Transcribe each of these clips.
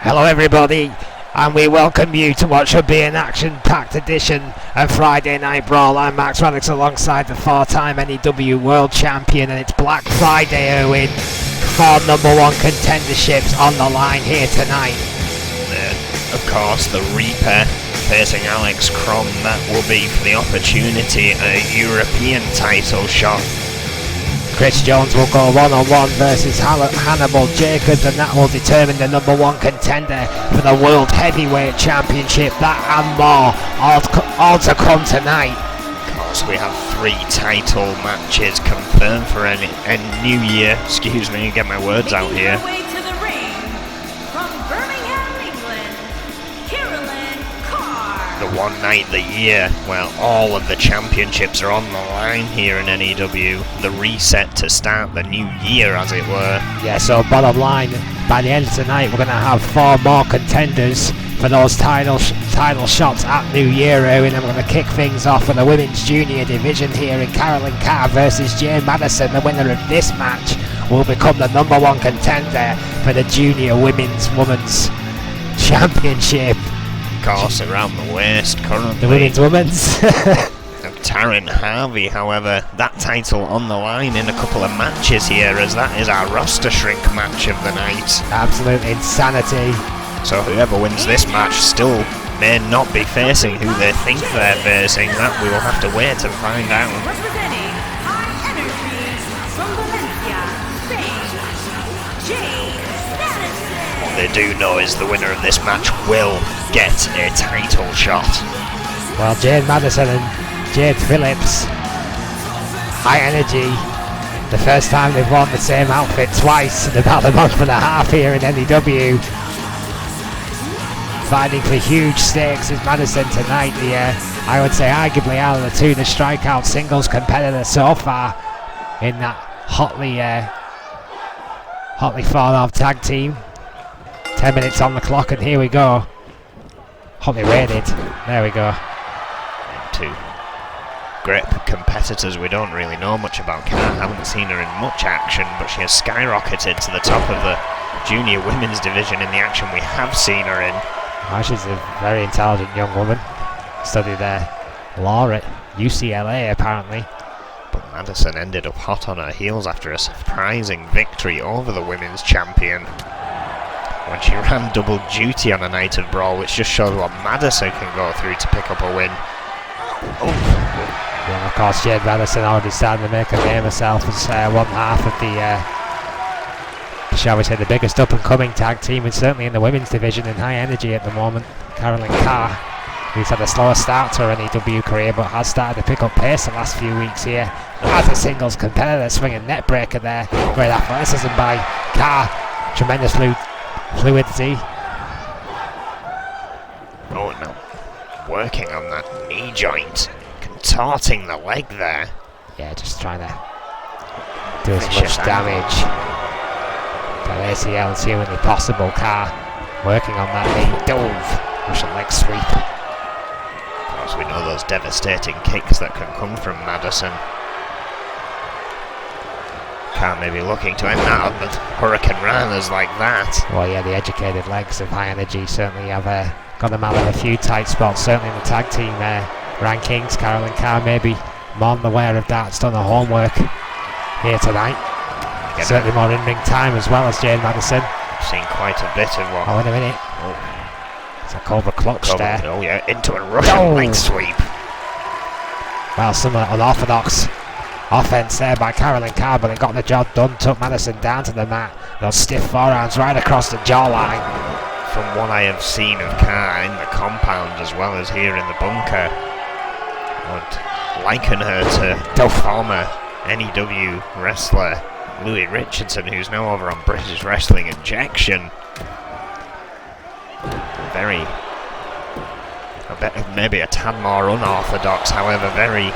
Hello everybody, and we welcome you to what should be an action-packed edition of Friday Night Brawl. I'm Max Radix alongside the four-time N.E.W World Champion, and it's Black Friday, Owen. 4 #1 contenderships on the line here tonight. Of course, the Reaper facing Alex Crom. That will be for the opportunity at a European title shot. Chris Jones will go one-on-one versus Hannibal Jacobs, and that will determine the #1 contender for the World Heavyweight Championship. That and more, all to come tonight. Of course, we have 3 title matches confirmed for a new year. Excuse me, get my words out here. The one night the year, well, all of the championships are on the line here in N.E.W. The reset to start the new year, as it were. Yeah, so bottom line, by the end of tonight, we're going to have 4 more contenders for those title shots at New Year, and I'm going to kick things off with the women's junior division here in Carolyn Carr versus Jane Madison. The winner of this match will become the #1 contender for the junior women's championship. Of course, around the waist currently. The women's. Taryn Harvey, however, that title on the line in a couple of matches here, as that is our roster shrink match of the night. Absolute insanity. So whoever wins this match still may not be facing who they think they're facing. That we will have to wait and find out. What they do know is the winner of this match will get a title shot. Well, Jane Madison and Jade Phillips, high energy. The first time they've worn the same outfit twice in about a month and a half here in N.E.W. Fighting for huge stakes is Madison tonight. I would say arguably out of the two, the strikeout singles competitor so far in that hotly thought of tag team. 10 minutes on the clock, and here we go. Hotly rated. There we go. 2 great competitors we don't really know much about. Haven't seen her in much action, but she has skyrocketed to the top of the junior women's division in the action we have seen her in. Oh, she's a very intelligent young woman. Studied law at UCLA apparently. But Madison ended up hot on her heels after a surprising victory over the women's champion, when she ran double duty on a night of Brawl, which just shows what Madison can go through to pick up a win. Oh. Well, of course, Jade Madison already starting to make her name herself as one half of the, shall we say, the biggest up-and-coming tag team, and certainly in the women's division in high energy at the moment. Carolyn Carr, who's had a slower start to her N.E.W career, but has started to pick up pace the last few weeks here as a singles competitor, swinging net breaker there. Great athleticism by Carr, tremendous fluidity. Oh no, working on that knee joint, contorting the leg there. Yeah, just trying to do as much damage to ACL as humanly possible. Carr working on that knee dove, Russian leg sweep. Of course, we know those devastating kicks that can come from Madison. Carr may be looking to end that with hurricane runners like that. Well, yeah, the educated legs of high energy certainly have got them out of a few tight spots, certainly in the tag team rankings. Carolyn Carr may be more than aware of that, has done the homework here tonight. Certainly more in-ring time as well as Jane Madison. I've seen quite a bit of what... Oh, wait a minute. Oh. It's a Cobra clutch there. Oh yeah, into a Russian leg sweep. Well, some unorthodox offense there by Carolyn Carr, but it got the job done, took Madison down to the mat. Those stiff forearms right across the jawline. From what I have seen of Carr in the compound as well as here in the bunker, I would liken her to former N.E.W wrestler Louis Richardson, who's now over on British Wrestling Injection. Maybe a tad more unorthodox, however very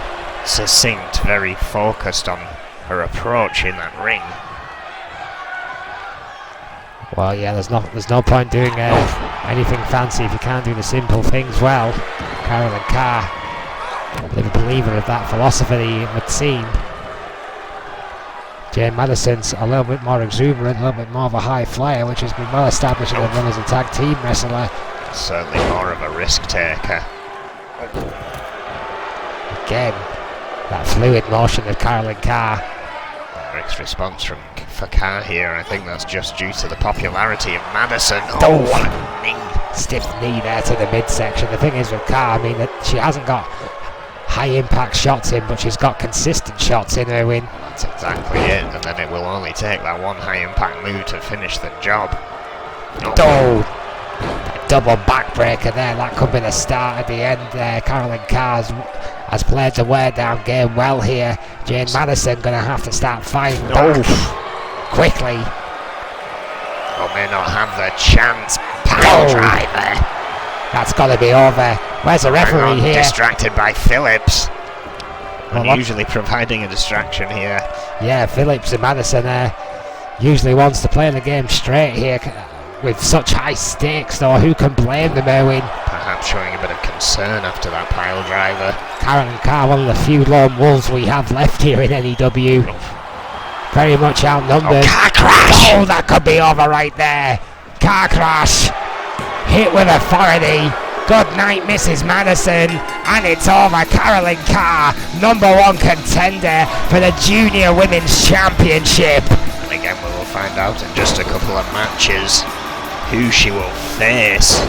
succinct, very focused on her approach in that ring. Well, yeah, there's no point doing anything fancy if you can't do the simple things well. Carolyn Carr, a believer of that philosophy, it would seem. Jane Madison's a little bit more exuberant, a little bit more of a high flyer, which has been well established in the run as a tag team wrestler. Certainly more of a risk taker. Again, that fluid motion of Carolyn Carr. Rick's response for Carr here, I think that's just due to the popularity of Madison. Oh, what a knee. Stiff knee there to the midsection. The thing is with Carr, I mean, that she hasn't got high impact shots in, but she's got consistent shots in her win. That's exactly it, and then it will only take that one high impact move to finish the job. A double backbreaker there, that could be the start at the end there. Carolyn Carr has played the wear down game well here. Jane Madison going to have to start fighting back quickly. Or may not have the chance. Pile driver. That's got to be over. Where's the referee here? Distracted by Phillips. Usually providing a distraction here. Yeah, Phillips and Madison usually wants to play the game straight here with such high stakes, though. Who can blame them, Erwin? Perhaps showing a bit of concern after that pile driver. Carolyn Carr, one of the few lone wolves we have left here in N.E.W. Very much outnumbered. Car crash! Oh, that could be over right there. Car crash. Hit with authority. Good night, Mrs. Madison. And it's over. Carolyn Carr, #1 contender for the Junior Women's Championship. And again, we will find out in just a couple of matches who she will face.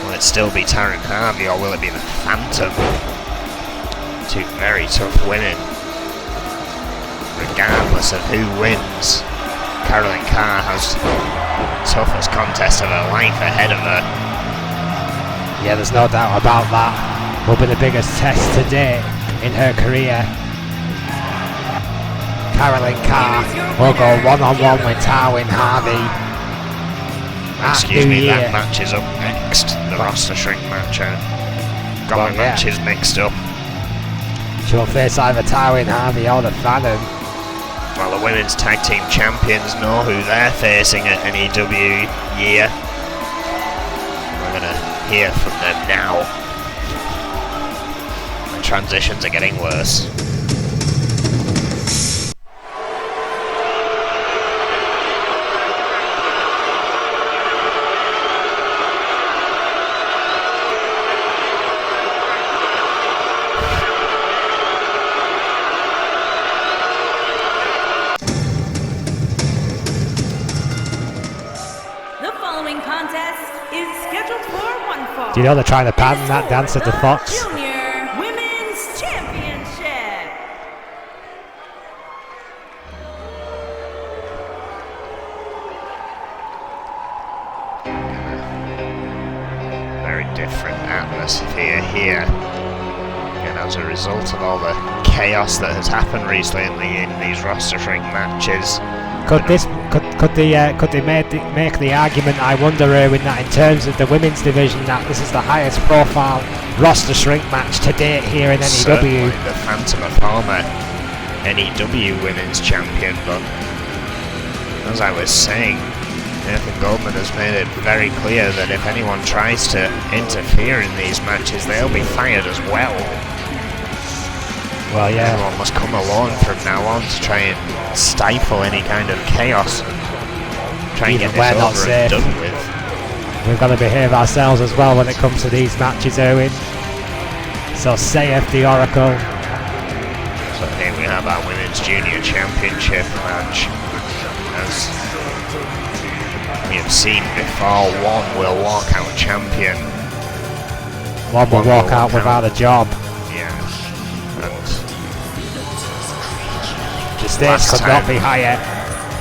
Will it still be Taryn Harvey, or will it be the Phantom? Two very tough women. Regardless of who wins, Carolyn Carr has the toughest contest of her life ahead of her. Yeah, there's no doubt about that. Will be the biggest test to date in her career. Carolyn Carr will go one-on-one with Taryn Harvey. Excuse me, that match is up next. The roster shrink match. Got my matches mixed up. She'll face either Taryn Harvey or the Phantom. Well, the women's tag team champions know who they're facing at N.E.W. year. We're going to hear from them now. The transitions are getting worse. Do you know they're trying to pattern that dancer to Fox? Junior Women's Championship. Very different atmosphere here. And as a result of all the chaos that has happened recently in these roster shrink matches, Could they make the argument, I wonder, Erwin, that in terms of the women's division, that this is the highest profile roster shrink match to date here in N.E.W. The Phantom, a former N.E.W. women's champion, but as I was saying, Nathan Goldman has made it very clear that if anyone tries to interfere in these matches, they'll be fired as well. Well, yeah. Everyone must come alone from now on to try and stifle any kind of chaos. Try and get this over and done with. We've got to behave ourselves as well when it comes to these matches, Erwin. So saith the Oracle. So here we have our Women's Junior Championship match. As we have seen before, one will walk out champion. One will walk out without a job. The stakes could not be higher.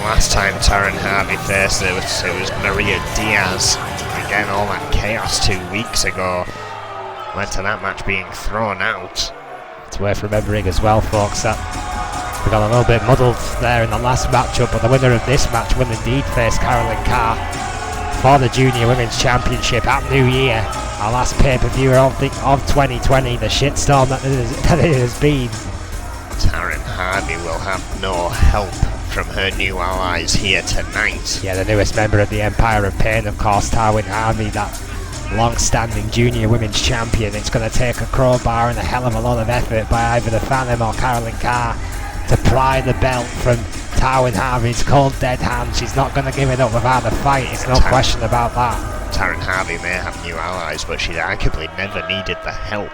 Last time Taryn Harvey faced it was Maria Diaz. Again, all that chaos 2 weeks ago led to that match being thrown out. It's worth remembering as well, folks, that we got a little bit muddled there in the last matchup, but the winner of this match will indeed face Carolyn Carr for the Junior Women's Championship at New Year. Our last pay-per-view of 2020, the shitstorm that it has been. Taryn Harvey will have no help from her new allies here tonight. Yeah, the newest member of the Empire of Pain, of course, Taryn Harvey, that long-standing Junior Women's Champion. It's going to take a crowbar and a hell of a lot of effort by either the Phantom or Carolyn Carr to pry the belt from Taryn Harvey's cold dead hand. She's not going to give it up without a fight, there's no question about that. Taryn Harvey may have new allies, but she's arguably never needed the help.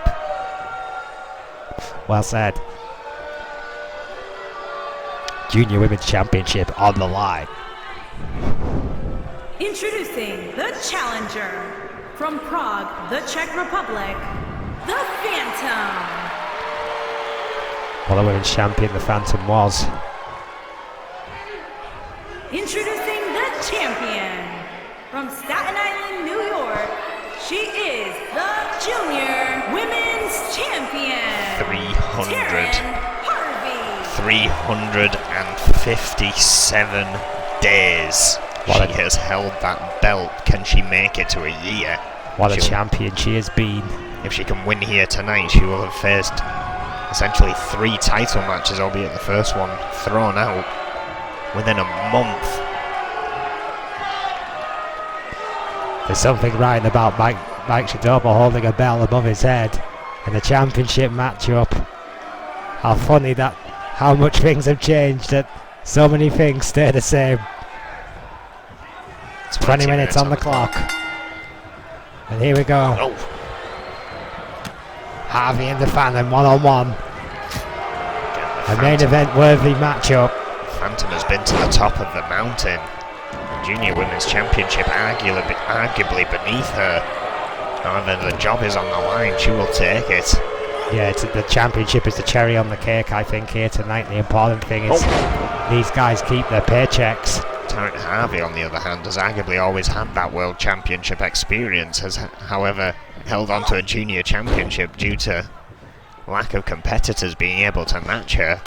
Well said. Junior Women's Championship on the line. Introducing the challenger from Prague, the Czech Republic, the Phantom. Well, the women's champion, the Phantom, was. Introducing the champion from Staten Island, New York. She is the Junior Women's Champion. 357 days. She has held that belt. Can she make it to a year? What a champion she has been. If she can win here tonight, she will have faced essentially 3 title matches, albeit the first one thrown out within a month. There's something right about Mike Shadova holding a belt above his head in the championship matchup. How funny that, how much things have changed, that so many things stay the same. 20 minutes on the clock. And here we go. Oh. Harvey and the Phantom one-on-one. A main event worthy matchup. Phantom has been to the top of the mountain. Junior Women's Championship arguably beneath her. However, the job is on the line. She will take it. Yeah, the championship is the cherry on the cake, I think, here tonight. The important thing is these guys keep their paychecks. Taryn Harvey, on the other hand, has arguably always had that World Championship experience, has, however, held on to a Junior Championship due to lack of competitors being able to match her.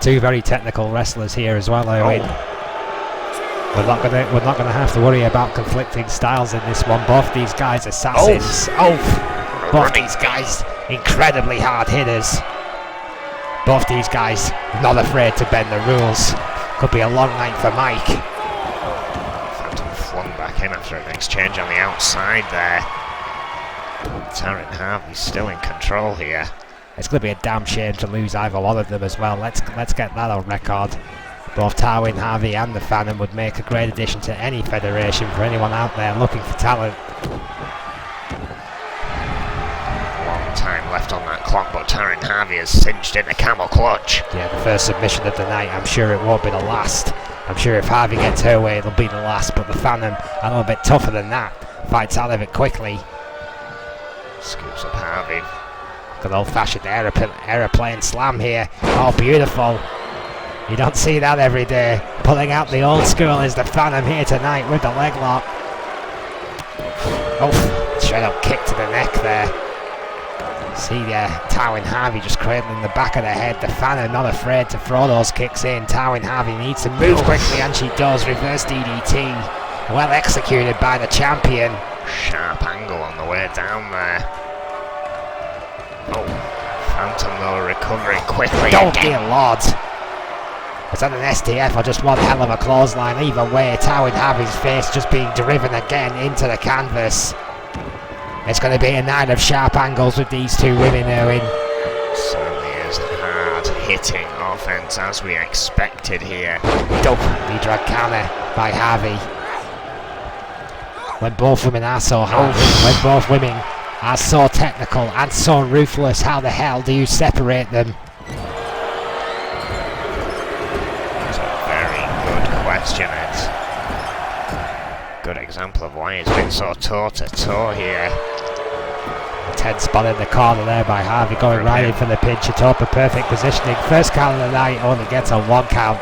Two very technical wrestlers here as well, Owen. We're not gonna have to worry about conflicting styles in this one. Both these guys assassins. Both these guys incredibly hard hitters. Both these guys not afraid to bend the rules. Could be a long night for Mike. Phantom flung back in after an exchange on the outside there. Taryn Harvey still in control here. It's going to be a damn shame to lose either one of them as well. Let's get that on record. Both Taryn Harvey and the Phantom would make a great addition to any federation for anyone out there looking for talent. Long time left on that clock, but Taryn Harvey has cinched in a camel clutch. Yeah, the first submission of the night. I'm sure it won't be the last. I'm sure if Harvey gets her way, it'll be the last. But the Phantom, a little bit tougher than that. Fights out of it quickly. Scoops up Harvey. Good old-fashioned aeroplane slam here. Oh, beautiful. You don't see that every day. Pulling out the old school is the Phantom here tonight with the leg lock. Oh, straight up kick to the neck there. See Taryn Harvey just cradling the back of the head. The Phantom not afraid to throw those kicks in. Taryn Harvey needs to move quickly, and she does. Reverse DDT. Well executed by the champion. Sharp angle on the way down there. Oh, Phantom though recovering quickly. Oh dear Lord. Was that an STF or just one hell of a clothesline? Either way, Taryn Harvey's face just being driven again into the canvas. It's going to be a night of sharp angles with these two women, Owen. Certainly is hard hitting offense as we expected here. Dope, the drag counter by Harvey. When both women are so hard, when both women are so technical and so ruthless, how the hell do you separate them? It's a good example of why it's been so toe-to-toe here. A 10 spot in the corner there by Harvey, going right in for the pinch. Atopa, perfect positioning. First count of the night only gets a 1 count,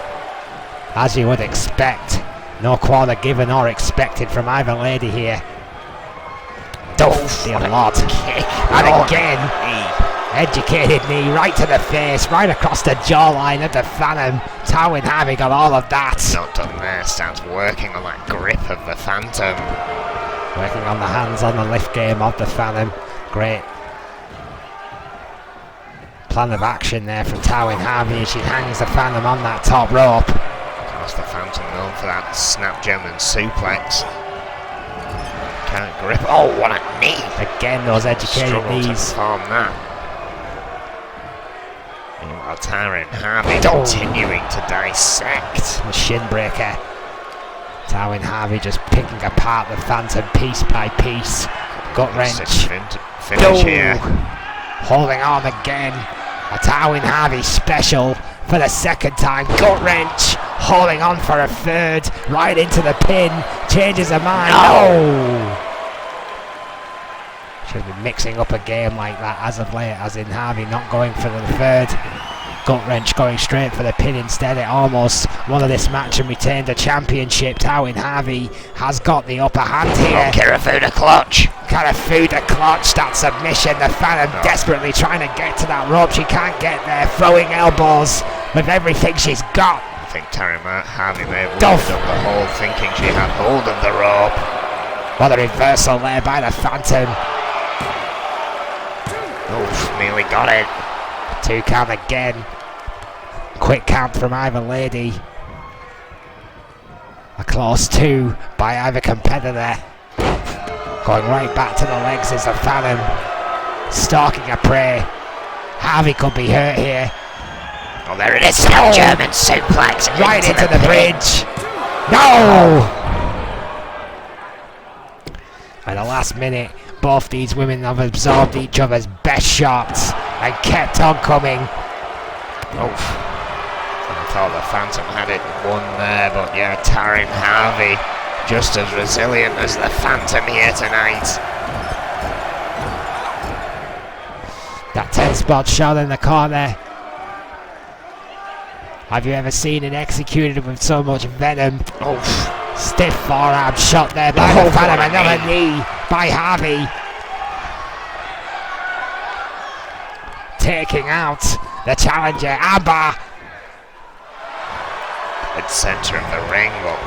as you would expect. No quarter given or expected from either lady here. Dear Lord. Kick. And again, educated knee right to the face, right across the jawline of the Phantom. Taryn Harvey got all of that. Not done there, starts working on that grip of the Phantom. Working on the hands on the lift game of the Phantom. Great plan of action there from Taryn Harvey as she hangs the Phantom on that top rope. That's the Phantom known for that snap German suplex. Can't grip. Oh, what a knee! Again, those educated knees. To perform that. Meanwhile, Tara and Harvey continuing to dissect. The shin breaker. Tywin Harvey just picking apart the Phantom piece by piece. Gut wrench. Finish here. Holding on again. A Tywin Harvey special for the second time. Gut wrench. Holding on for a third. Right into the pin. Changes her mind. No! Should have been mixing up a game like that as of late, as in Harvey not going for the third. Gut wrench going straight for the pin instead. It almost won of this match and retained the championship. Tywin Harvey has got the upper hand here. Karafuda clutch. Karafuda clutch, that submission. The Phantom desperately trying to get to that rope. She can't get there. Throwing elbows with everything she's got. I think Tara Harvey may have lifted up the hold, thinking she had hold of the rope. What a reversal there by the Phantom. Oof, nearly got it. 2 count again. Quick count from either lady. A close 2 by either competitor. Going right back to the legs is the Phantom. Stalking a prey. Harvey could be hurt here. Oh, there it is. Still German suplex. Right into the bridge. No! At the last minute, both these women have absorbed each other's best shots and kept on coming. Oof. I thought the Phantom had it won there, but yeah, Tara Harvey just as resilient as the Phantom here tonight. That 10-spot shot in the corner. Have you ever seen it executed with so much venom? Oof. Stiff forearm shot there by the Phantom. Another knee by Harvey. Taking out the challenger, Amber. At centre of the ring, but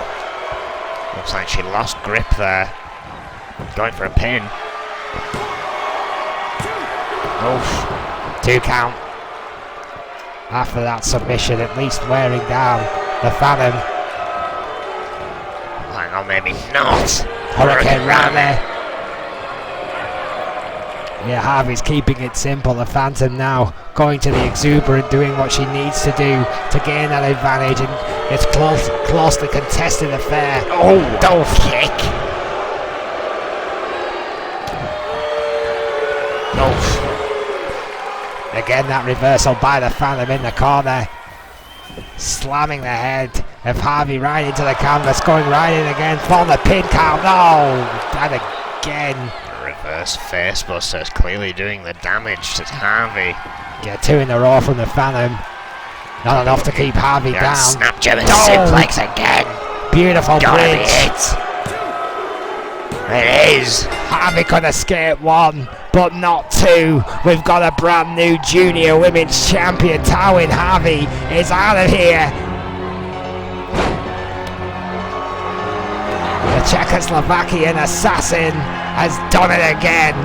looks like she lost grip there. Going for a pin. Oof. 2 count. After that submission, at least wearing down the Phantom. Hang on, maybe not. Hurricane Rana. Yeah, Harvey's keeping it simple. The Phantom now going to the exuberant, doing what she needs to do to gain that advantage, and it's closely contested affair. Oh, don't kick. Oh. Again, that reversal by the Phantom in the corner. Slamming the head of Harvey right into the canvas, going right in again for the pin count. No! And again. Reverse facebuster, clearly doing the damage to Harvey. Yeah, 2 in a row from the Phantom. Not enough to keep Harvey down. Snap German suplex again. Beautiful bridge. It is. Harvey could escape 1, but not 2. We've got a brand new junior women's champion. Tywin Harvey is out of here. The Czechoslovakian assassin has done it again.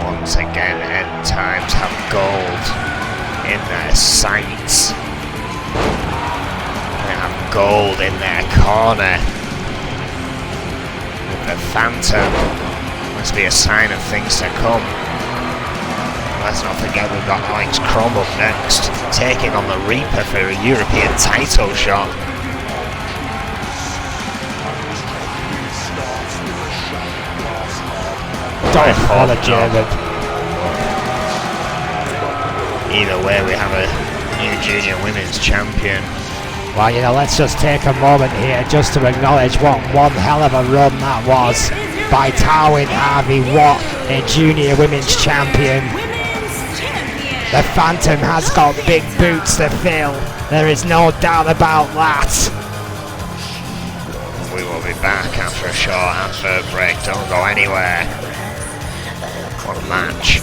Once again, End Times have gold in their sights. They have gold in their corner. The Phantom must be a sign of things to come. Let's not forget we've got Alex Crum up next, taking on the Reaper for a European title shot. For the German. Either way, we have a new junior women's champion. Well, you know, let's just take a moment here just to acknowledge what one hell of a run that was by Tywin Harvey. What a junior women's champion. The Phantom has got big boots to fill. There is no doubt about that. We will be back after a short advert break. Don't go anywhere. What a match.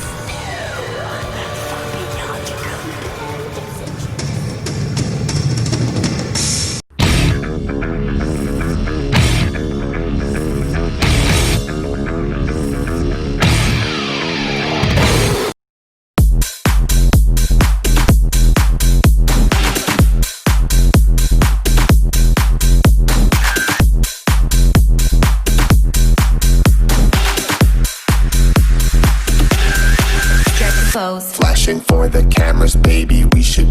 Flashing for the cameras, baby, we should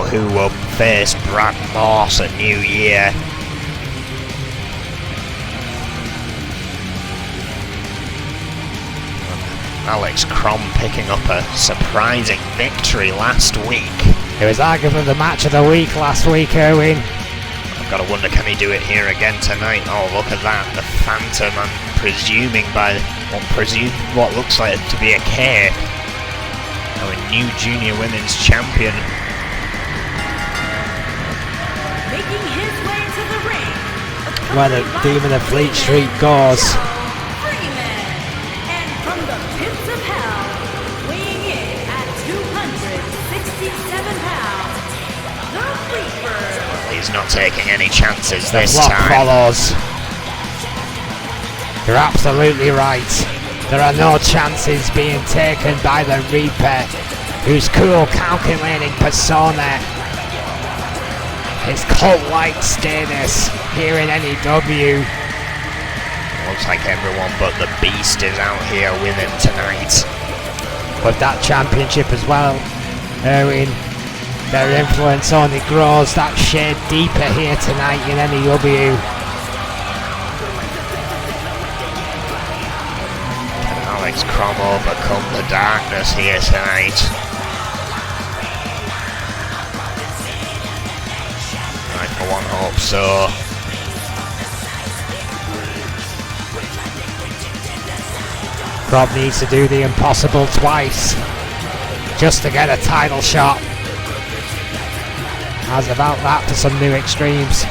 who will face Brad Morse at New Year. Alex Crom picking up a surprising victory last week. It was arguably the match of the week last week, Erwin. I've got to wonder, can he do it here again tonight? Oh, look at that, the Phantom, I'm presuming by what looks like to be a cape. Our new junior women's champion. Making his way to the ring. Where the Demon of Fleet Street goes. And from the pits of hell, weighing in at 267 pounds, the Reaper. He's not taking any chances this The block time. follows. You're absolutely right. There are no chances being taken by the Reaper, whose cool, calculating persona, his cult-like status here in N.E.W. Looks like everyone but the Beast is out here with him tonight. With that championship as well, Erwin, their influence only grows that shade deeper here tonight in N.E.W. Can Alex Crom overcome the darkness here tonight? I for one hope so. Rob needs to do the impossible twice just to get a title shot. How's about that for some new extremes?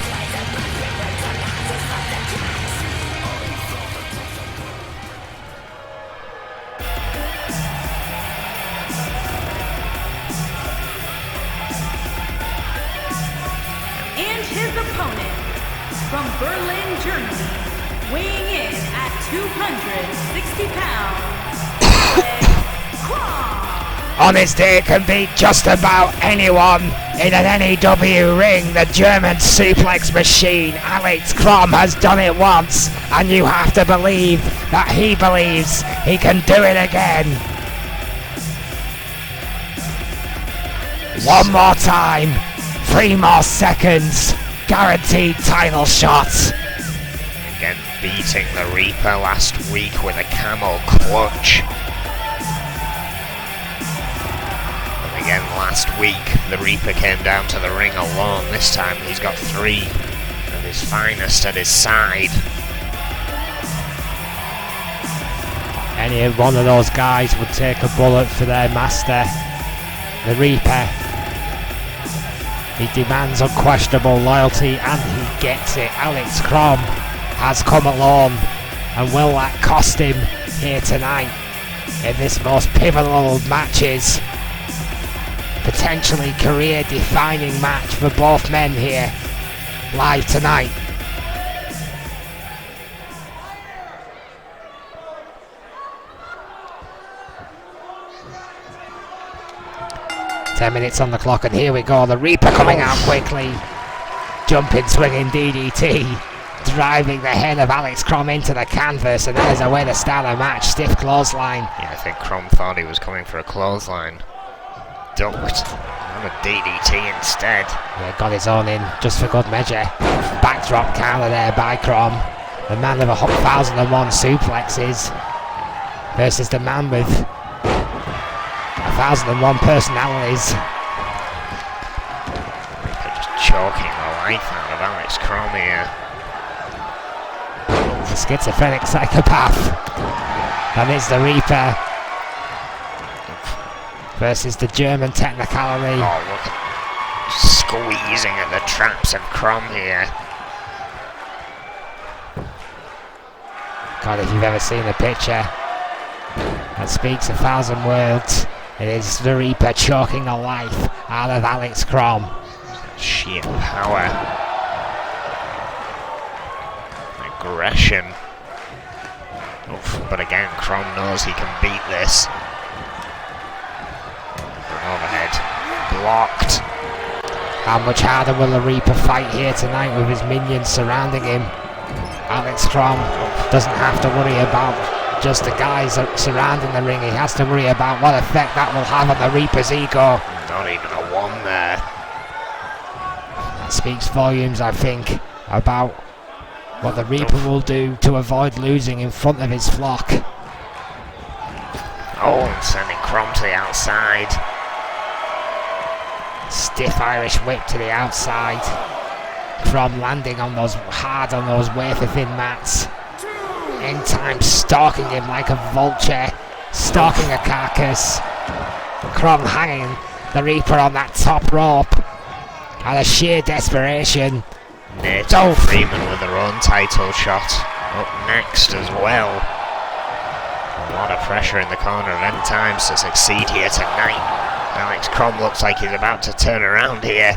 And his opponent, from Berlin, Germany, weighing in at 260 pounds, On his day can beat just about anyone in an N.E.W. ring. The German suplex machine, Alex Crom, has done it once, and you have to believe that he believes he can do it again. One more time, 3 more seconds, guaranteed title shot. Again, beating the Reaper last week with a camel clutch. Again, last week, the Reaper came down to the ring alone. This time, he's got 3 of his finest at his side. Any one of those guys would take a bullet for their master, the Reaper. He demands unquestionable loyalty, and he gets it. Alex Crom has come alone, and will that cost him here tonight in this most pivotal of matches? Potentially career-defining match for both men here, live tonight. Ten minutes on the clock, and here we go. The Reaper coming out quickly. Jumping, swinging DDT. Driving the head of Alex Crom into the canvas, and there's a way to start a match. Stiff clothesline. Yeah, I think Crom thought he was coming for a clothesline. Ducked on a DDT instead. Yeah, got his own in just for good measure. Backdrop counter there by Crom. The man of 1,001 suplexes versus the man with 1,001 personalities. Reaper just choking the life out of Alex Crom here. The schizophrenic psychopath. And it's the Reaper versus the German technicality. Oh, look at squeezing at the traps of Crom here. God, if you've ever seen a picture that speaks 1,000 words, it is the Reaper choking the life out of Alex Crom. Sheer power. Aggression. Oof, but again, Crom knows he can beat this. Overhead. Blocked. How much harder will the Reaper fight here tonight with his minions surrounding him? Alex Crom doesn't have to worry about just the guys surrounding the ring. He has to worry about what effect that will have on the Reaper's ego. Not even a 1 there. That speaks volumes, I think, about what the Reaper will do to avoid losing in front of his flock. Oh, and sending Crom to the outside. Stiff Irish whip to the outside. Crom landing on those hard on those wafer thin mats. In time, stalking him like a vulture, stalking a carcass. Crom hanging the Reaper on that top rope. Out of sheer desperation. N.E.W. Freeman with her own title shot up next as well. A lot of pressure in the corner of End Times to succeed here tonight. Alex Crom looks like he's about to turn around here.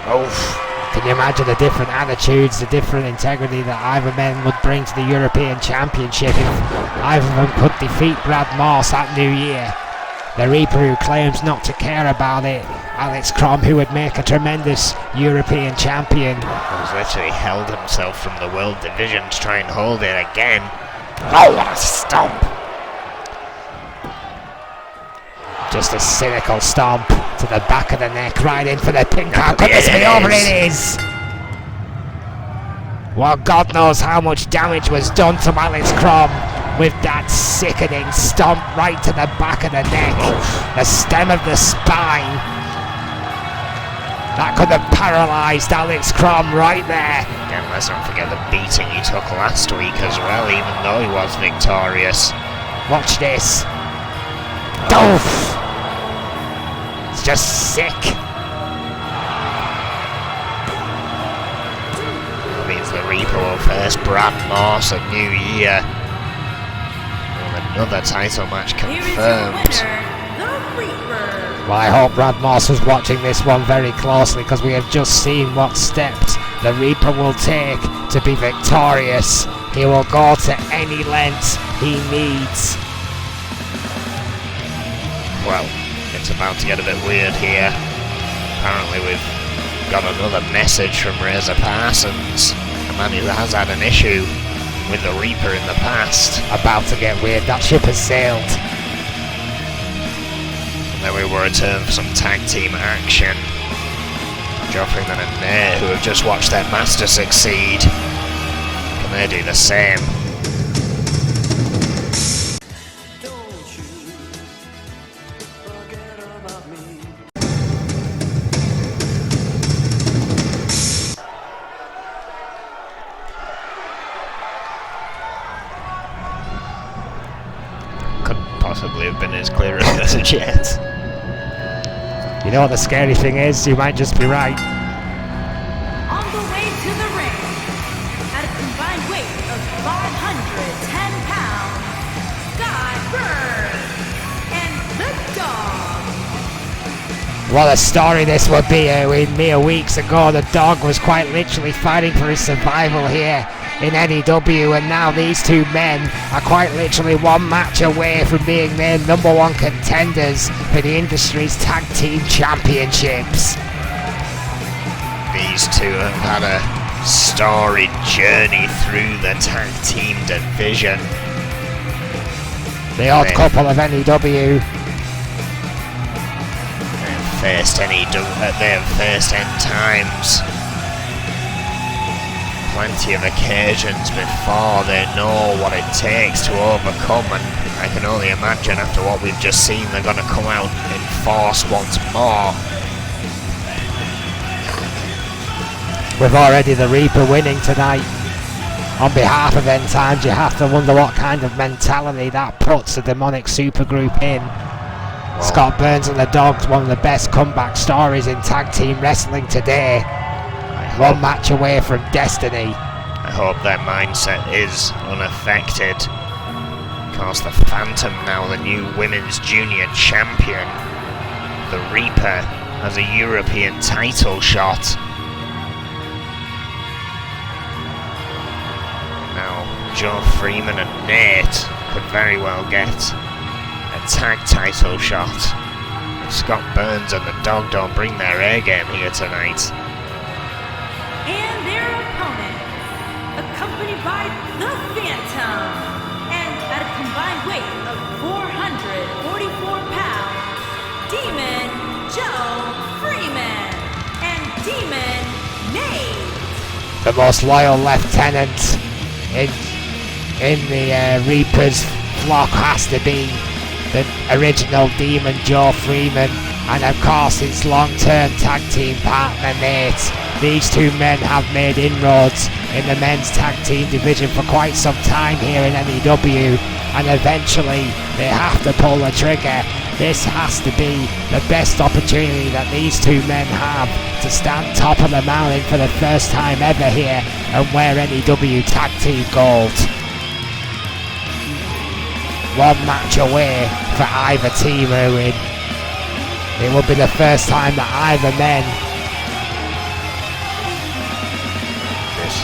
Oof. Can you imagine the different attitudes, the different integrity that either men would bring to the European Championship if either of them could defeat Brad Morse that New Year? The Reaper who claims not to care about it, Alex Crom who would make a tremendous European champion. He's literally held himself from the World Division to try and hold it again. Oh, what a stomp! Just a cynical stomp to the back of the neck, right in for the pin count. Goodness me, over it is! Well, God knows how much damage was done to Alex Crom with that sickening stomp right to the back of the neck, the stem of the spine. That could have paralysed Alex Crom right there. Again, let's not forget the beating he took last week as well, even though he was victorious. Watch this. Doof! It's just sick. That means the Reaper will face Brad Morse at New Year. And another title match confirmed. Well, I hope Brad Morse was watching this one very closely, because we have just seen what steps the Reaper will take to be victorious. He will go to any length he needs. Well, it's about to get a bit weird here. Apparently we've got another message from Razor Parsons, a man who has had an issue with the Reaper in the past. About to get weird, that ship has sailed. And then we will return for some tag team action. Joe Freeman and N.E.W, who have just watched their master succeed. Can they do the same? Possibly have been as clear a message yet. You know what the scary thing is? You might just be right. On the way to the ring, at a combined weight of 510 pounds, Sky Bird and the Dog. What a story this would be. Mere weeks ago, the Dog was quite literally fighting for his survival here in N.E.W, and now these two men are quite literally one match away from being their #1 contenders for the industry's tag team championships. These two have had a storied journey through the tag team division. The odd couple of N.E.W. They have faced End Times plenty of occasions before. They know what it takes to overcome, and I can only imagine after what we've just seen they're going to come out in force once more. With already the Reaper winning tonight, on behalf of End Times, you have to wonder what kind of mentality that puts the demonic supergroup in. Wow. Scott Burns and the Dogs, one of the best comeback stories in tag team wrestling today. One match away from destiny. I hope their mindset is unaffected. Of course, the Phantom now the new women's junior champion. The Reaper has a European title shot. Now, Joe Freeman and Nate could very well get a tag title shot. If Scott Burns and the Dog don't bring their A game here tonight. And their opponent, accompanied by the Phantom, and at a combined weight of 444 pounds, Demon Joe Freeman and Demon The most loyal lieutenant in the Reaper's flock has to be the original Demon Joe Freeman, and of course his long-term tag team partner Nate. These two men have made inroads in the men's tag team division for quite some time here in N.E.W, and eventually they have to pull the trigger. This has to be the best opportunity that these two men have to stand top of the mountain for the first time ever here and wear N.E.W tag team gold. One match away for either team to win. It will be the first time that either men. This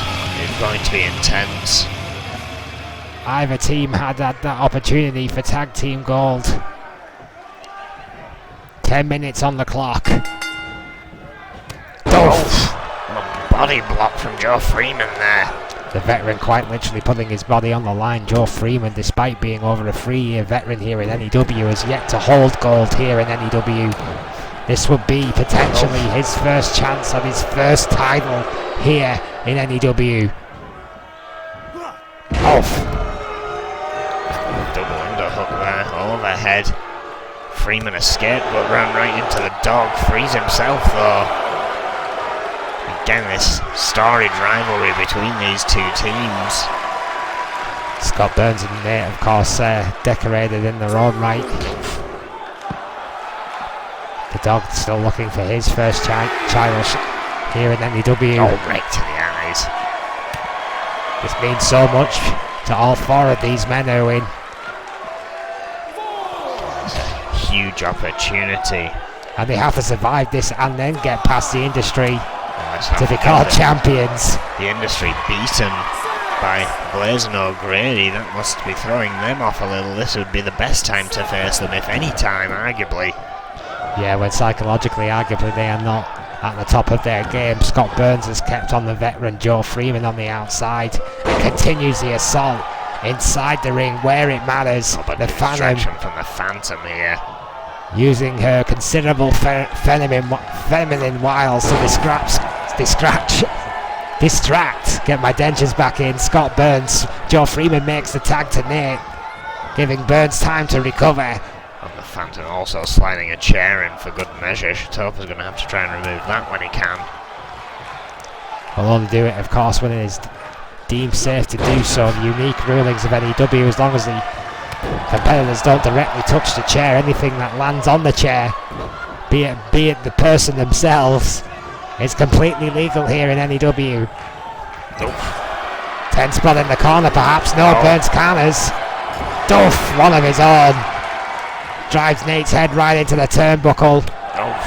is going to be intense. Either team had that opportunity for tag team gold. 10 minutes on the clock. Oh, body block from Joe Freeman there. The veteran quite literally putting his body on the line. Joe Freeman, despite being over a 3-year veteran here in N.E.W, has yet to hold gold here in N.E.W. This would be potentially his first chance at his first title here in N.E.W. Double underhook there, overhead. Freeman escaped but ran right into the dog, frees himself though. Again, this storied rivalry between these two teams. Scott Burns and Nate, of course, decorated in their own right. The dog still looking for his first title here in N.E.W. Oh, right to the eyes. This means so much to all four of these men who win. Huge opportunity. And they have to survive this and then get past the industry to be be called champions. The industry beaten by Blazing O'Grady. That must be throwing them off a little. This would be the best time to face them, if any time, arguably. Yeah, when psychologically, arguably, they are not at the top of their game. Scott Burns has kept on the veteran Joe Freeman on the outside and continues the assault inside the ring where it matters. The Phantom from the Phantom here. Using her considerable feminine wiles to distract. Get my dentures back in. Scott Burns. Joe Freeman makes the tag to Nate, giving Burns time to recover. And the Phantom also sliding a chair in for good measure. Shatopa's going to have to try and remove that when he can. Will only do it, of course, when it is deemed safe to do so. The unique rulings of N.E.W, as long as the competitors don't directly touch the chair, anything that lands on the chair, be it the person themselves, is completely legal here in N.E.W. Tense spot in the corner, perhaps. No, Burns counters. One of his own. Drives Nate's head right into the turnbuckle.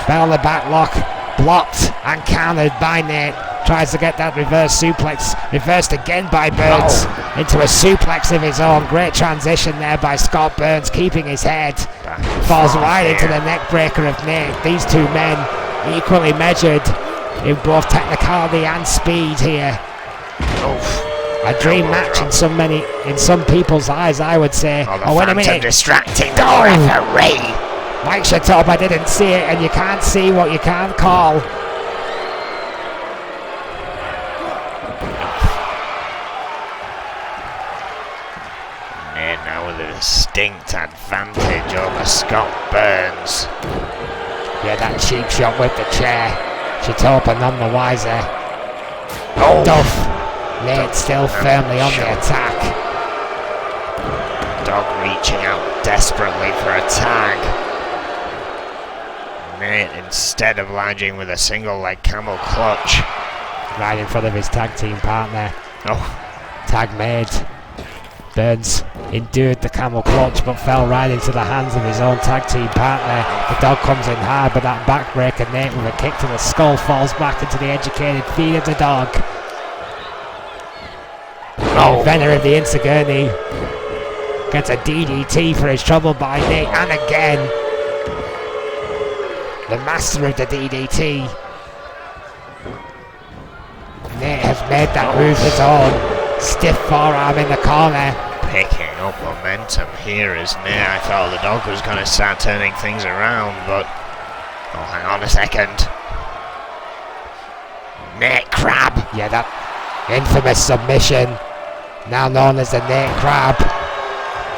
Bell the back lock, blocked and countered by Nate. Tries to get that reverse suplex, reversed again by Burns into a suplex of his own. Great transition there by Scott Burns, keeping his head. Falls right into the neck breaker of Nate. These two men equally measured in both technicality and speed here. A dream match in some people's eyes, I would say. Oh, wait a minute! Distracting the referee. Mike Shatopa didn't see it, and you can't see what you can't call. And now with a distinct advantage over Scott Burns. Yeah, that cheap shot with the chair. Shatopa none the wiser. Nate still firmly on the attack. Dog reaching out desperately for a tag. Nate instead obliging with a single leg camel clutch. Right in front of his tag team partner. Tag made. Burns endured the camel clutch but fell right into the hands of his own tag team partner. The dog comes in hard, but that backbreaker Nate with a kick to the skull falls back into the educated feet of the dog. Inventor of the Insegurny gets a DDT for his trouble by Nate, and again the master of the DDT. Nate has made that move his own. Stiff forearm in the corner. Picking up momentum here is Nate. I thought the dog was going to start turning things around, but hang on a second. Nate crab. Yeah, Infamous submission, now known as the Nate Crab.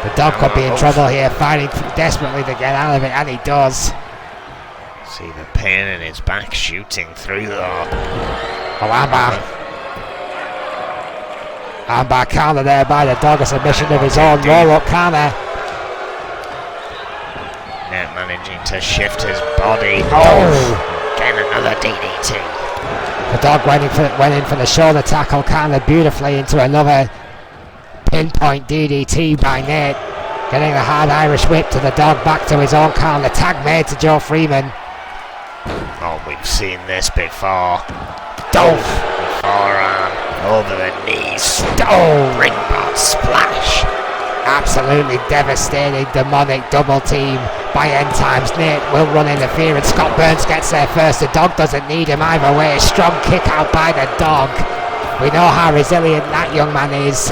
The dog could be in trouble here, fighting desperately to get out of it, and he does. See the pain in his back shooting through though. Oh, armbar counter there by the dog, a submission of his own roll-up counter. Net managing to shift his body. Oh! Again another DDT. The dog went in for the shoulder tackle, countered beautifully into another pinpoint DDT by Nate. Getting the hard Irish whip to the dog, back to his own counter. Tag made to Joe Freeman. Oh, we've seen this before. Dove! Forearm over the knees. Oh! Ringboard splash. Absolutely devastating, demonic double team by N.Times. Nate will run interference. Scott Burns gets there first. The dog doesn't need him either way. Strong kick out by the dog. We know how resilient that young man is.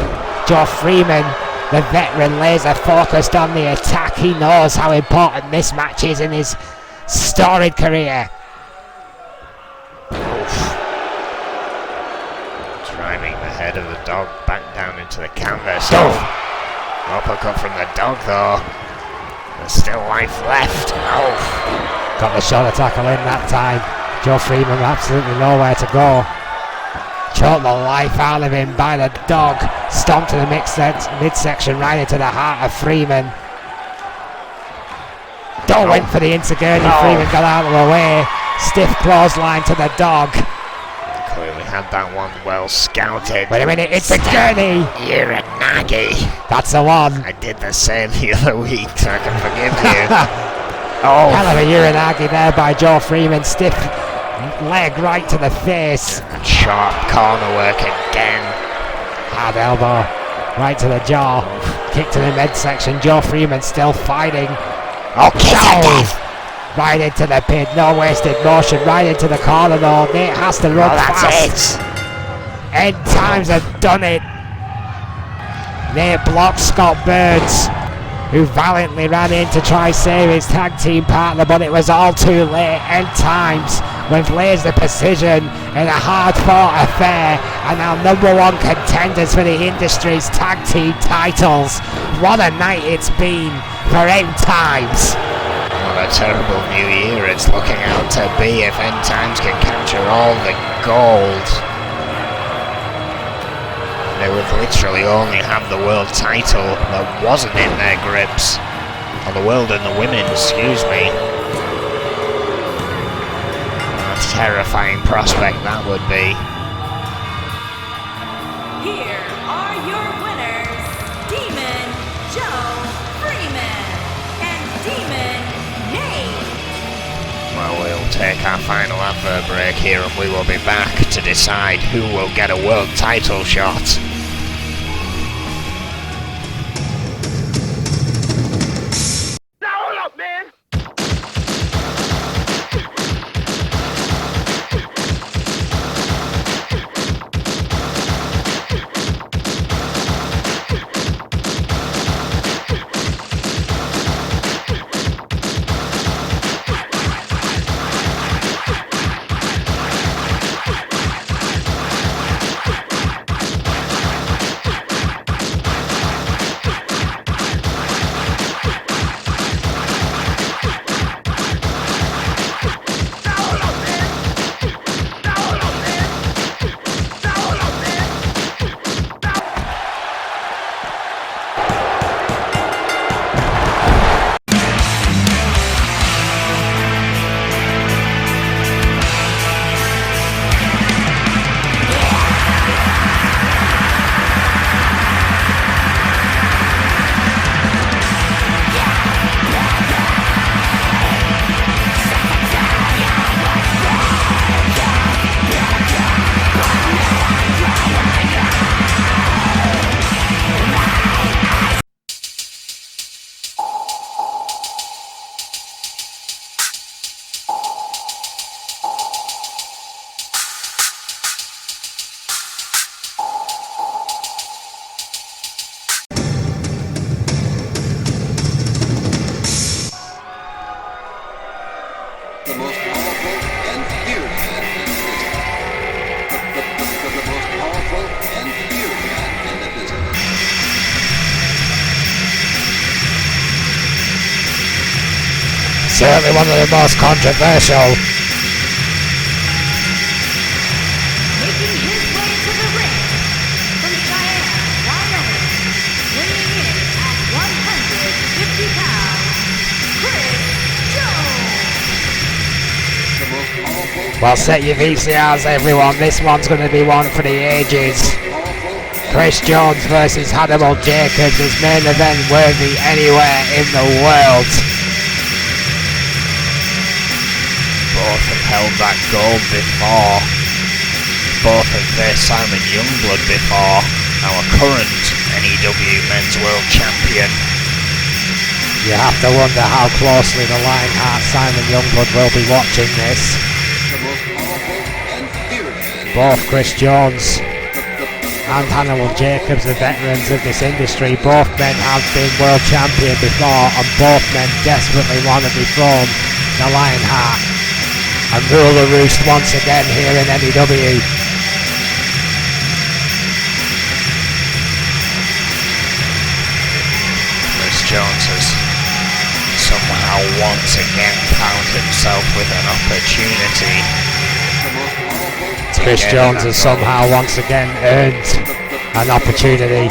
Joe Freeman, the veteran, laser focused on the attack. He knows how important this match is in his storied career. Driving the head of the dog back down into the canvas. Uppercut from the dog though. There's still life left. Got the shoulder tackle in that time. Joe Freeman absolutely nowhere to go. Choked the life out of him by the dog. Stomped to the midsection right into the heart of Freeman. Went for the Insigurny. Freeman got out of the way. Stiff clothesline to the dog. Clearly had that one well scouted. Wait a minute, it's a gurney! You're a naggy. That's the one. I did the same the other week, so I can forgive you. Hell of a uranagi there by Joe Freeman. Stiff leg right to the face. And sharp corner work again. Hard elbow right to the jaw. Kick to the midsection. Joe Freeman still fighting. Right into the pin, no wasted motion, right into the corner though. Nate has to run fast. N.Times have done it. Nate blocks Scott Burns, who valiantly ran in to try save his tag team partner, but it was all too late. N.Times with laser precision in a hard fought affair, and now #1 contenders for the industry's tag team titles. What a night it's been for N.Times. What a terrible new year it's looking out to be if N.Times can capture all the gold. They would literally only have the world title that wasn't in their grips. Or the world and the women, excuse me. What a terrifying prospect that would be. Here are your winners, Demon Joe Freeman and Demon Nate. Well, we'll take our final advert break here and we will be back to decide who will get a world title shot. Certainly one of the most controversial. Making his way to the ring from Cheyenne, Wyoming, weighing in at 150 pounds, Chris Jones. Well, set your VCRs, everyone. This one's going to be one for the ages. Chris Jones versus Hannibal Jacobs is main event worthy anywhere in the world. Both have held that gold before. Both have faced Simon Youngblood before, our current N.E.W. Men's World Champion. You have to wonder how closely the Lionheart Simon Youngblood will be watching this. Both Chris Jones and Hannibal Jacobs are veterans of this industry. Both men have been world champion before, and both men desperately want to dethrone the Lionheart and rule the roost once again here in N.E.W. Chris Jones has somehow once again found himself with an opportunity. Chris Jones has somehow once again earned an opportunity.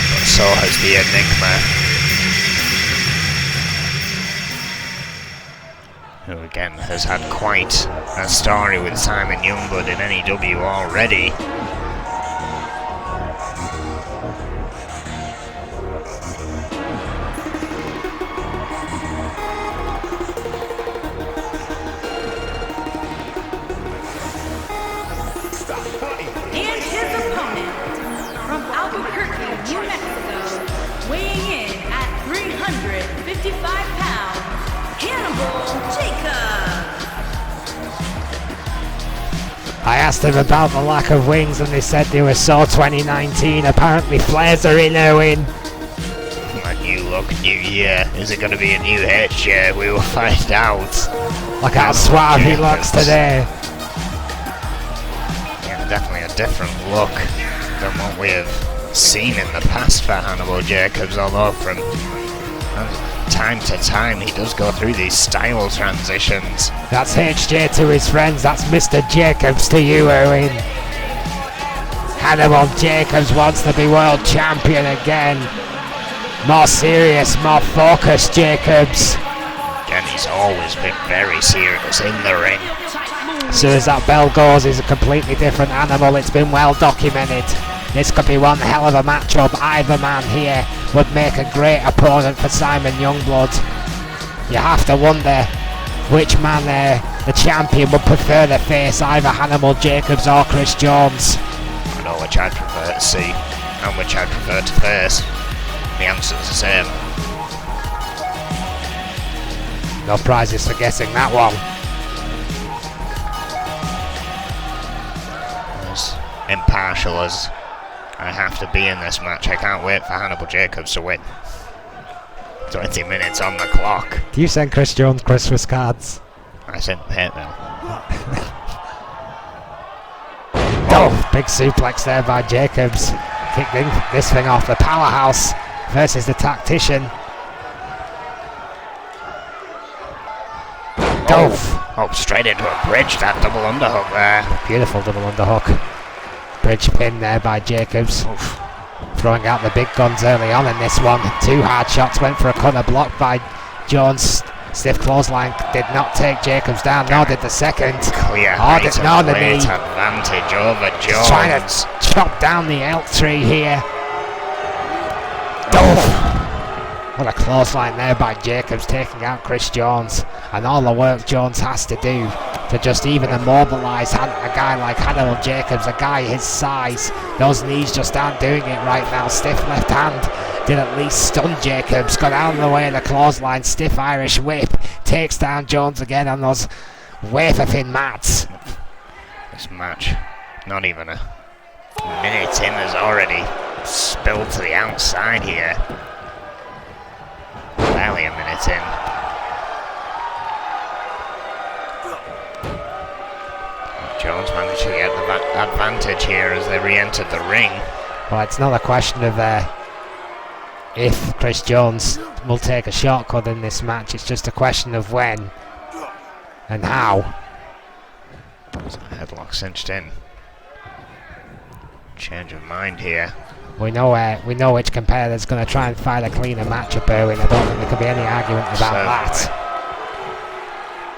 But so has the Enigma, who again has had quite a story with Simon Youngblood in N.E.W. already. And his opponent from Albuquerque, New Mexico, weighing in at 355 pounds, Hannibal Jacobs. I asked them about the lack of wings and they said they were so 2019. Apparently flares are in, Owen. A new look, new year. Is it going to be a new head share? We will find out. Look how suave he looks today. Yeah, definitely a different look than what we have seen in the past for Hannibal Jacobs, although from time to time he does go through these style transitions. That's HJ to his friends, that's Mr. Jacobs to you, Owen. Hannibal Jacobs wants to be world champion again. More serious, more focused Jacobs. Again, he's always been very serious in the ring. As soon as that bell goes, he's a completely different animal. It's been well documented. This could be one hell of a matchup. Either man here would make a great opponent for Simon Youngblood. You have to wonder which man the champion would prefer to face, either Hannibal Jacobs or Chris Jones. I know which I'd prefer to see and which I'd prefer to face. The answer's the same. No prizes for guessing that one. As impartial as I have to be in this match, I can't wait for Hannibal Jacobs to win. 20 minutes on the clock. Do you send Chris Jones Christmas cards? I sent hate mail. Oh, big suplex there by Jacobs. Kicking this thing off. The powerhouse versus the tactician. Oh, straight into a bridge, that double underhook there. Beautiful double underhook. Bridge pin there by Jacobs. Oof. Throwing out the big guns early on in this one. Two hard shots went for a cutter, blocked by Jones. Stiff clothesline did not take Jacobs down, nor did the second. Clear Nor the knee. advantage over Jones. Trying to chop down the elk tree here. What a clothesline there by Jacobs, taking out Chris Jones. And all the work Jones has to do to just even immobilise a guy like Hannibal Jacobs, a guy his size. Those knees just aren't doing it right now. Stiff left hand did at least stun Jacobs. Got out of the way of the clothesline. Stiff Irish whip. Takes down Jones again on those wafer thin mats. This match, not even a minute in, has already spilled to the outside here. Barely a minute in. Jones managed to get the advantage here as they re-entered the ring. Well, it's not a question of if Chris Jones will take a shortcut in this match, it's just a question of when and how. Headlock cinched in. Change of mind here. We know which competitor's going to try and find a cleaner matchup, Erwin. I don't think there can be any argument about that.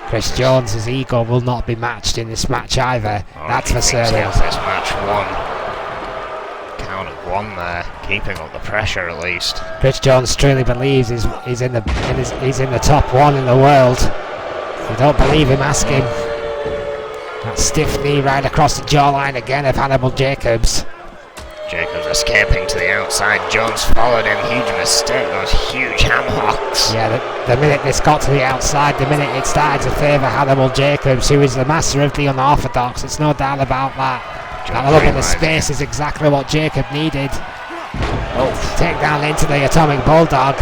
Chris Jones' ego will not be matched in this match either. That's for certain. This match won. Count of 1 there, keeping up the pressure at least. Chris Jones truly believes he's in the top 1 in the world. If you don't believe him, ask him. That stiff knee right across the jawline again of Hannibal Jacobs. Jacobs escaping to the outside. Jones followed him. Huge mistake. Those huge ham hocks. Yeah, the minute this got to the outside, the minute it started to favour Hannibal Jacobs, who is the master of the unorthodox, it's no doubt about that. That look in the space is exactly what Jacob needed. Take down into the Atomic Bulldog.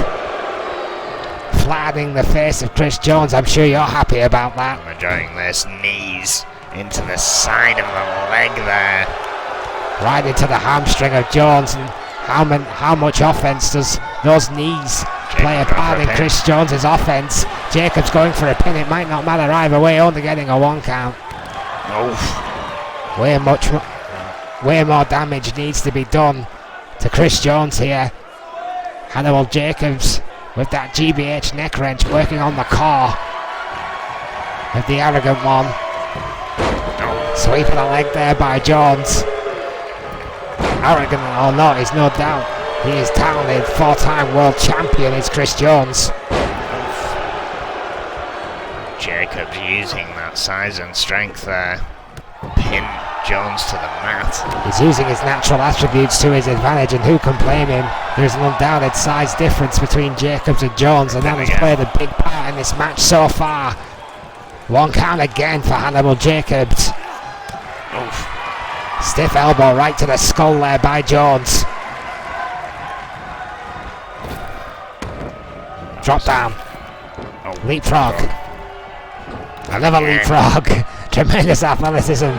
Flattening the face of Chris Jones. I'm sure you're happy about that. I'm enjoying this. Knees into the side of the leg there. Right into the hamstring of Jones, and how much offense does those knees play a part in Chris Jones's offense? Jacobs going for a pin. It might not matter either way, only getting a 1 count. Way more damage needs to be done to Chris Jones here. Hannibal Jacobs with that GBH neck wrench working on the core of the arrogant one. Sweep of the leg there by Jones. Arrogant or not, he's no doubt. He is talented. 4-time world champion is Chris Jones. Jacobs using that size and strength there. Pin Jones to the mat. He's using his natural attributes to his advantage, and who can blame him? There's an undoubted size difference between Jacobs and Jones, and that has played a big part in this match so far. 1 count again for Hannibal Jacobs. Stiff elbow right to the skull there by Jones. Drop down. Leapfrog. Another leapfrog. Tremendous athleticism.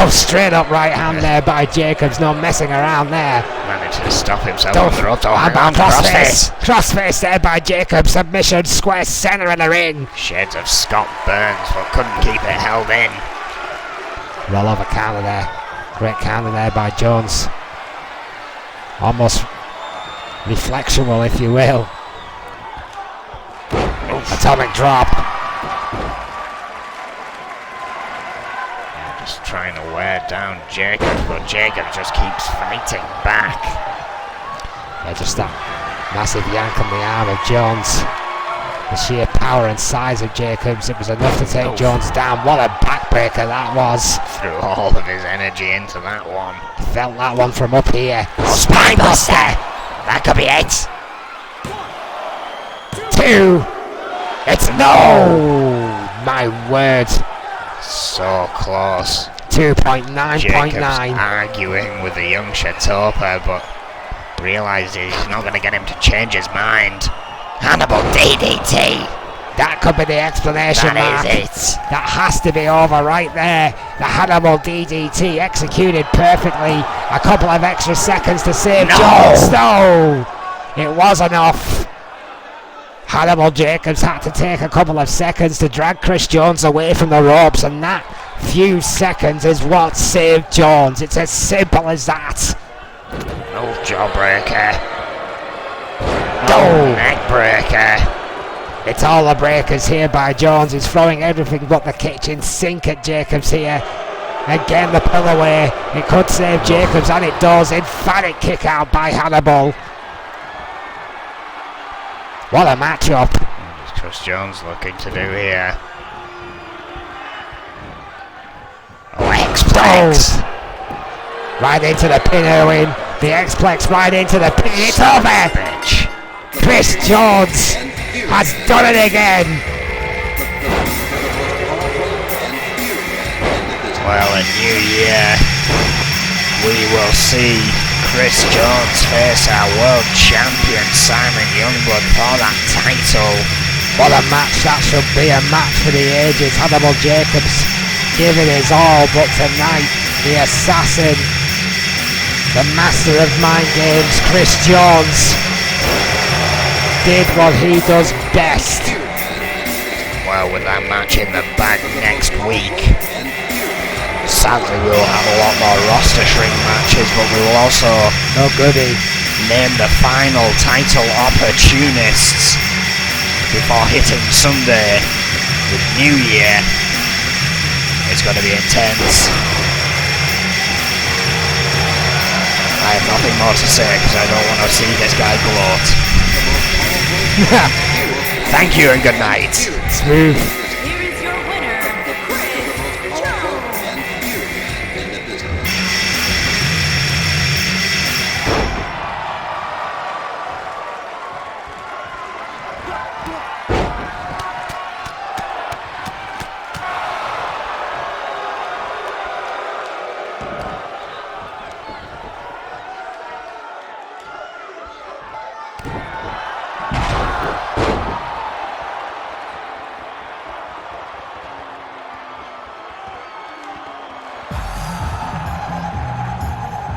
Straight up right hand there by Jacobs. No messing around there. Managed to stop himself on the rope. Crossface. Crossface there by Jacobs. Submission square center in the ring. Shades of Scott Burns, but couldn't keep it held in. Roll over counter there. Great counter there by Jones. Almost reflexual, if you will. Atomic drop. Just trying to wear down Jacobs, but Jacobs just keeps fighting back. Yeah, just that massive yank on the arm of Jones. The sheer power and size of Jacobs, it was enough to take Jones down. What a backbreaker that was. Threw all of his energy into that one. Felt that one from up here. Spinebuster! That could be it. 2. It's no! My word. So close. 2.9.9. Arguing with the young Shatopa, but realised he's not going to get him to change his mind. Hannibal DDT. That could be the explanation, Mark. That is it. That has to be over right there. The Hannibal DDT executed perfectly. A couple of extra seconds to save Jones. No! It was enough. Hannibal Jacobs had to take a couple of seconds to drag Chris Jones away from the ropes, and that few seconds is what saved Jones. It's as simple as that. No jawbreaker. No neck breaker. It's all the breakers here by Jones. He's throwing everything but the kitchen sink at Jacobs here. Again, the pull away. It could save Jacobs, and it does. Emphatic kick out by Hannibal. What a matchup. What's Chris Jones looking to do here? X-Plex. Right into the pin, Erwin. The X-Plex right into the pin. It's over. Bitch. Chris Jones has done it again. Well, a new year. We will see Chris Jones face our world champion Simon Youngblood for that title. What a match that should be, a match for the ages. Hannibal Jacobs giving his all, but tonight the assassin The master of mind games, Chris Jones, did what he does best. Well, with that match in the bag next week, sadly we'll have a lot more roster shrink matches, but we will also name the final title opportunists before hitting Sunday with New Year. It's going to be intense. I have nothing more to say because I don't want to see this guy gloat. Thank you and good night. Smooth.